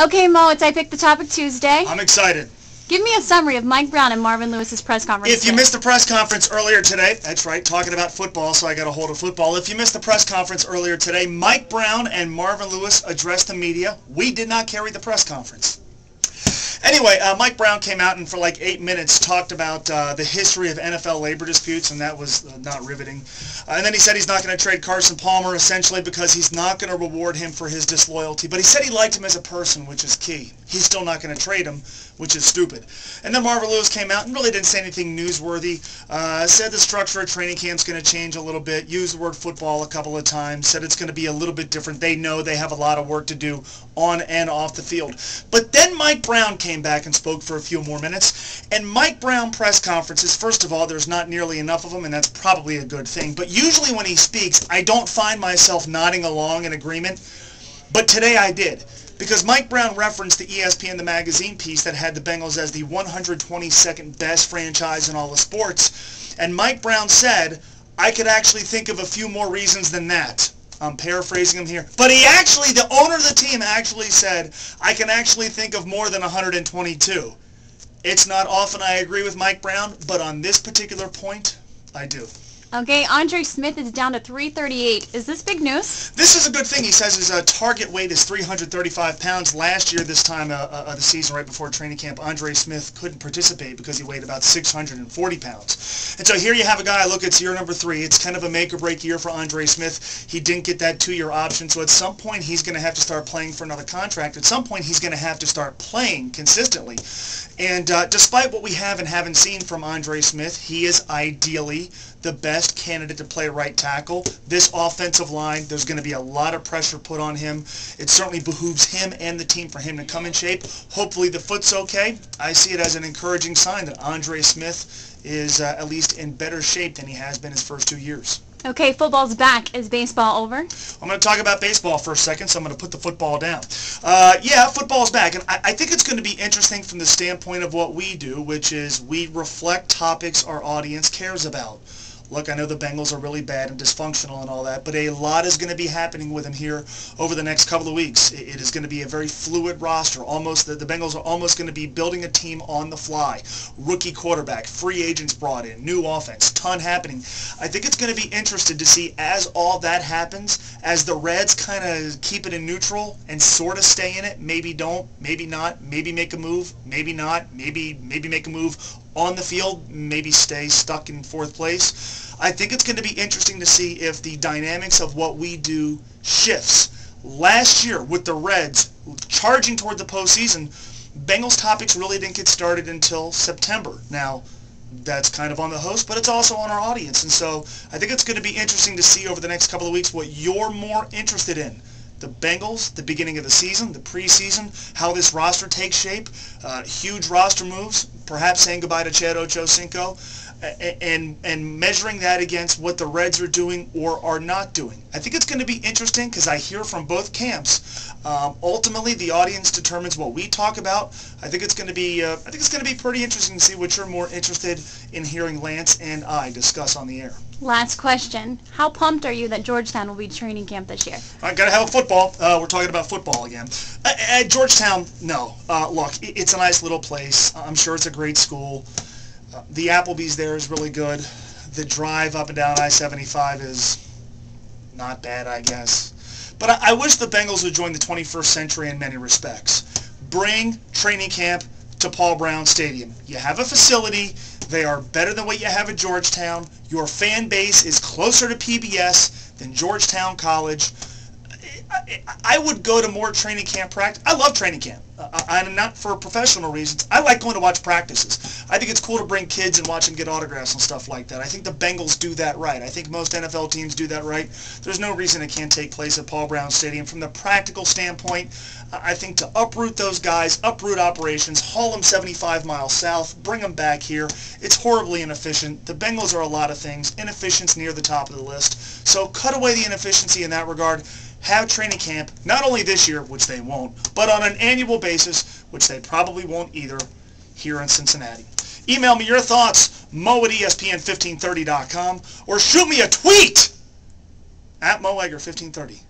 Okay, Mo, it's I Pick the Topic Tuesday. I'm excited. Give me a summary of Mike Brown and Marvin Lewis's press conference. If you missed the press conference earlier today, that's right, talking about football, so I got a hold of football. If you missed the press conference earlier today, Mike Brown and Marvin Lewis addressed the media. We did not carry the press conference. Anyway, Mike Brown came out and for like 8 minutes talked about the history of NFL labor disputes, and that was not riveting. And then he said he's not going to trade Carson Palmer, essentially because he's not going to reward him for his disloyalty. But he said he liked him as a person, which is key. He's still not going to trade him, which is stupid. And then Marvin Lewis came out and really didn't say anything newsworthy. Said the structure of training camp's going to change a little bit. Used the word football a couple of times. Said it's going to be a little bit different. They know they have a lot of work to do on and off the field. But then Mike Brown came back and spoke for a few more minutes. And Mike Brown press conferences, first of all, there's not nearly enough of them, and that's probably a good thing. But usually when he speaks, I don't find myself nodding along in agreement. But today I did. Because Mike Brown referenced the ESPN The Magazine piece that had the Bengals as the 122nd best franchise in all of sports. And Mike Brown said, I could actually think of a few more reasons than that. I'm paraphrasing him here. But he actually, the owner of the team actually said, I can actually think of more than 122. It's not often I agree with Mike Brown, but on this particular point, I do. Okay, Andre Smith is down to 338. Is this big news? This is a good thing. He says his target weight is 335 pounds. Last year, this time of the season, right before training camp, Andre Smith couldn't participate because he weighed about 640 pounds. And so here you have a guy, look, it's year number 3. It's kind of a make-or-break year for Andre Smith. He didn't get that 2-year option, so at some point he's going to have to start playing for another contract. At some point he's going to have to start playing consistently. And despite what we have and haven't seen from Andre Smith, he is ideally the best candidate to play right tackle. This offensive line, there's going to be a lot of pressure put on him. It certainly behooves him and the team for him to come in shape. Hopefully the foot's okay. I see it as an encouraging sign that Andre Smith is at least in better shape than he has been his first 2 years. Okay, football's back. Is baseball over? I'm going to talk about baseball for a second, so I'm going to put the football down. Yeah, football's back, and I think it's going to be interesting from the standpoint of what we do, which is we reflect topics our audience cares about. Look, I know the Bengals are really bad and dysfunctional and all that, but a lot is going to be happening with them here over the next couple of weeks. It is going to be a very fluid roster. Almost the Bengals are almost going to be building a team on the fly. Rookie quarterback, free agents brought in, new offense, ton happening. I think it's going to be interesting to see as all that happens, as the Reds kind of keep it in neutral and sort of stay in it. Maybe don't, maybe not, maybe make a move, maybe not, maybe make a move on the field, maybe stay stuck in 4th place. I think it's going to be interesting to see if the dynamics of what we do shifts. Last year, with the Reds charging toward the postseason, Bengals topics really didn't get started until September. Now, that's kind of on the host, but it's also on our audience. And so I think it's going to be interesting to see over the next couple of weeks what you're more interested in. The Bengals, the beginning of the season, the preseason, how this roster takes shape, huge roster moves, perhaps saying goodbye to Chad Ochocinco, and measuring that against what the Reds are doing or are not doing. I think it's going to be interesting because I hear from both camps. Ultimately, the audience determines what we talk about. I think it's going to be pretty interesting to see what you're more interested in hearing Lance and I discuss on the air. Last question. How pumped are you that Georgetown will be training camp this year? I got to have a football. We're talking about football again. At Georgetown, no. Look, it's a nice little place. I'm sure it's a great school. The Applebee's there is really good. The drive up and down I-75 is not bad, I guess. But I wish the Bengals would join the 21st century in many respects. Bring training camp to Paul Brown Stadium. You have a facility. They are better than what you have at Georgetown. Your fan base is closer to PBS than Georgetown College. I would go to more training camp practice. I love training camp. I'm not for professional reasons. I like going to watch practices. I think it's cool to bring kids and watch them get autographs and stuff like that. I think the Bengals do that right. I think most NFL teams do that right. There's no reason it can't take place at Paul Brown Stadium. From the practical standpoint, I think to uproot those guys, uproot operations, haul them 75 miles south, bring them back here, it's horribly inefficient. The Bengals are a lot of things. Inefficient's near the top of the list. So cut away the inefficiency in that regard. Have training camp, not only this year, which they won't, but on an annual basis, which they probably won't either, here in Cincinnati. Email me your thoughts, mo@espn1530.com, or shoot me a tweet at moegger1530.